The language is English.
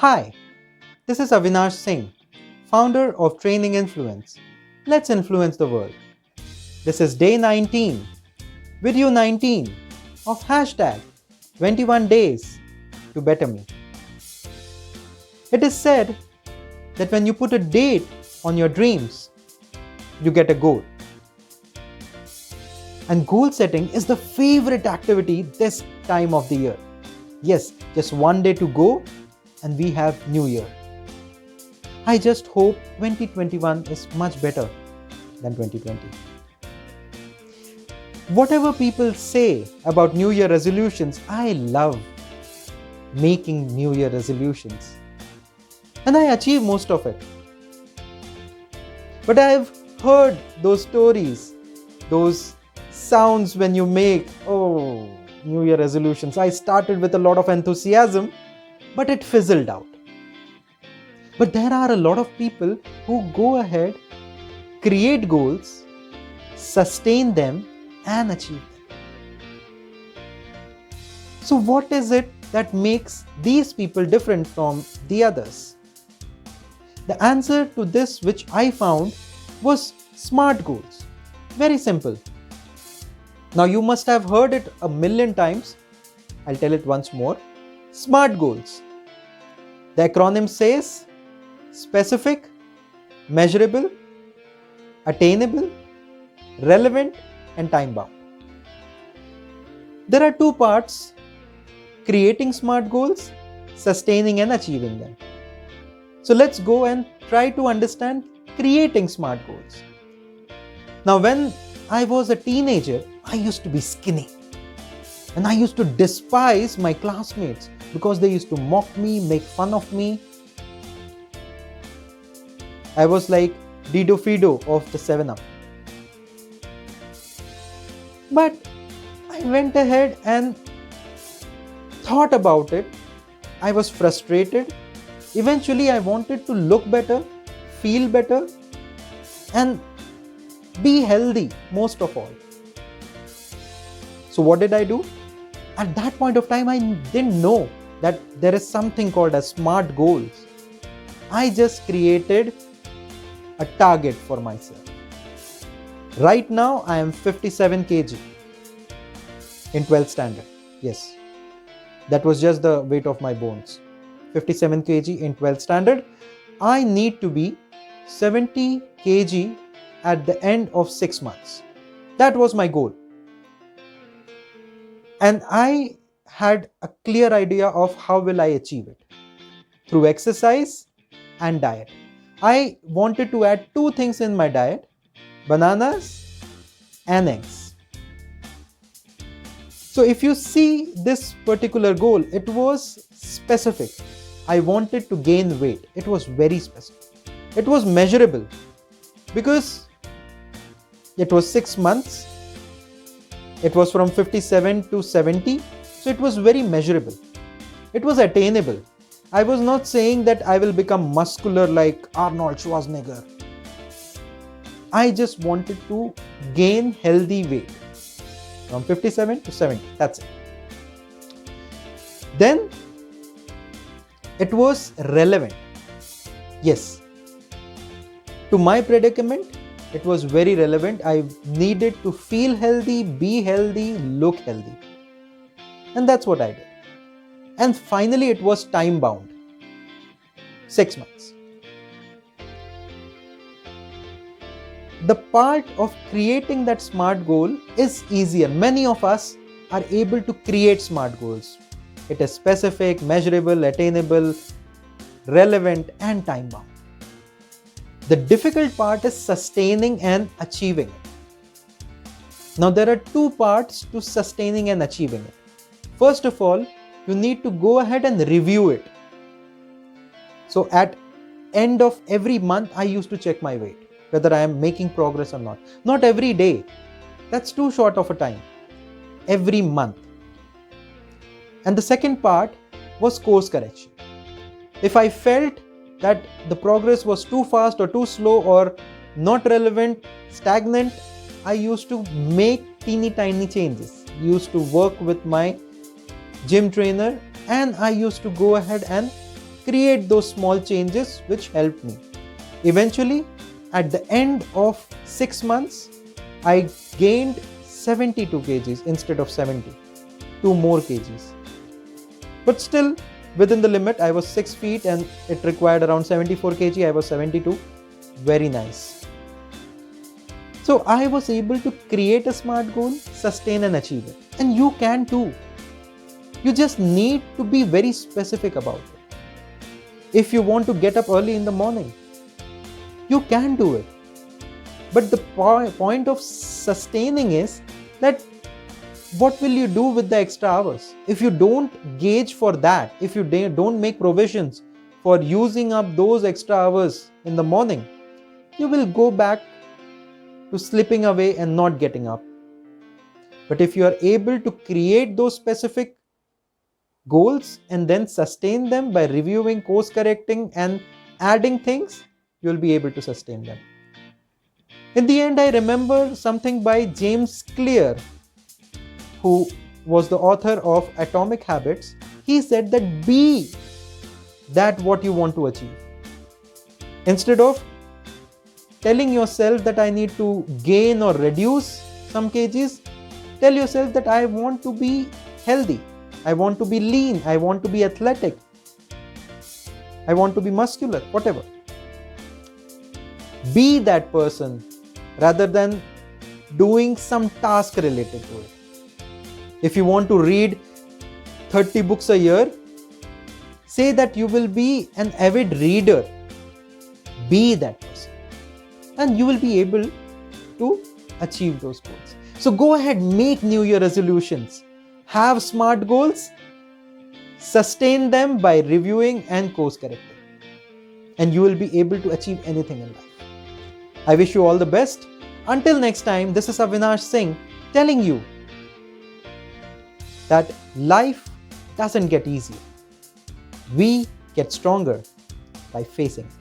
Hi, this is Avinash Singh, founder of Training Influence. Let's influence the world. This is day 19, video 19 of hashtag 21 days to better me. It is said that when you put a date on your dreams, you get a goal. And goal setting is the favorite activity this time of the year. Yes, just one day to go and we have New Year. I just hope 2021 is much better than 2020. Whatever people say about New Year resolutions, I love making New Year resolutions. And I achieve most of it. But I've heard those stories, those sounds when you make, New Year resolutions. I started with a lot of enthusiasm, but it fizzled out. But there are a lot of people who go ahead, create goals, sustain them, and achieve them. So, what is it that makes these people different from the others? The answer to this, which I found, was SMART goals. Very simple. Now, you must have heard it a million times. I'll tell it once more. SMART goals. The acronym says specific, measurable, attainable, relevant, and time bound. There are two parts: creating SMART goals, sustaining and achieving them. So let's go and try to understand creating SMART goals. Now, when I was a teenager, I used to be skinny. And I used to despise my classmates because they used to mock me, make fun of me. I was like Dido Fido of the 7-Up. But I went ahead and thought about it. I was frustrated. Eventually, I wanted to look better, feel better, and be healthy most of all. So what did I do? At that point of time, I didn't know that there is something called as SMART goals. I just created a target for myself. Right now, I am 57 kg in 12th standard. Yes, that was just the weight of my bones. 57 kg in 12th standard. I need to be 70 kg at the end of 6 months. That was my goal. And I had a clear idea of how will I achieve it. Through exercise and diet. I wanted to add two things in my diet: bananas and eggs. So if you see this particular goal, it was specific. I wanted to gain weight. It was very specific. It was measurable because it was 6 months. It was from 57 to 70. So it was very measurable. It was attainable. I was not saying that I will become muscular like Arnold Schwarzenegger. I just wanted to gain healthy weight from 57 to 70. That's it. Then it was relevant. Yes. To my predicament, it was very relevant. I needed to feel healthy, be healthy, look healthy. And that's what I did. And finally, it was time bound. 6 months. The part of creating that SMART goal is easier. Many of us are able to create SMART goals. It is specific, measurable, attainable, relevant, and time bound. The difficult part is sustaining and achieving it. Now, there are two parts to sustaining and achieving it. First of all, you need to go ahead and review it. So at end of every month, I used to check my weight, whether I am making progress or not. Not every day. That's too short of a time. Every month. And the second part was course correction. If I felt that the progress was too fast or too slow or not relevant, stagnant, I used to make teeny tiny changes. Used to work with my gym trainer and I used to go ahead and create those small changes which helped me. Eventually, at the end of 6 months, I gained 72 kgs instead of 70, 2 more kgs. But still, within the limit, I was 6 feet and it required around 74 kg. I was 72. Very nice. So I was able to create a SMART goal, sustain and achieve it. And you can too. You just need to be very specific about it. If you want to get up early in the morning, you can do it. But the point of sustaining is that what will you do with the extra hours? If you don't gauge for that, if you don't make provisions for using up those extra hours in the morning, you will go back to slipping away and not getting up. But if you are able to create those specific goals and then sustain them by reviewing, course correcting and adding things, you will be able to sustain them. In the end, I remember something by James Clear, who was the author of Atomic Habits. He said that be that what you want to achieve. Instead of telling yourself that I need to gain or reduce some kgs, tell yourself that I want to be healthy, I want to be lean, I want to be athletic, I want to be muscular, whatever. Be that person rather than doing some task related to it. If you want to read 30 books a year, say that you will be an avid reader. Be that person. And you will be able to achieve those goals. So go ahead, make New Year resolutions. Have SMART goals. Sustain them by reviewing and course correcting. And you will be able to achieve anything in life. I wish you all the best. Until next time, this is Avinash Singh telling you that life doesn't get easier. We get stronger by facing it.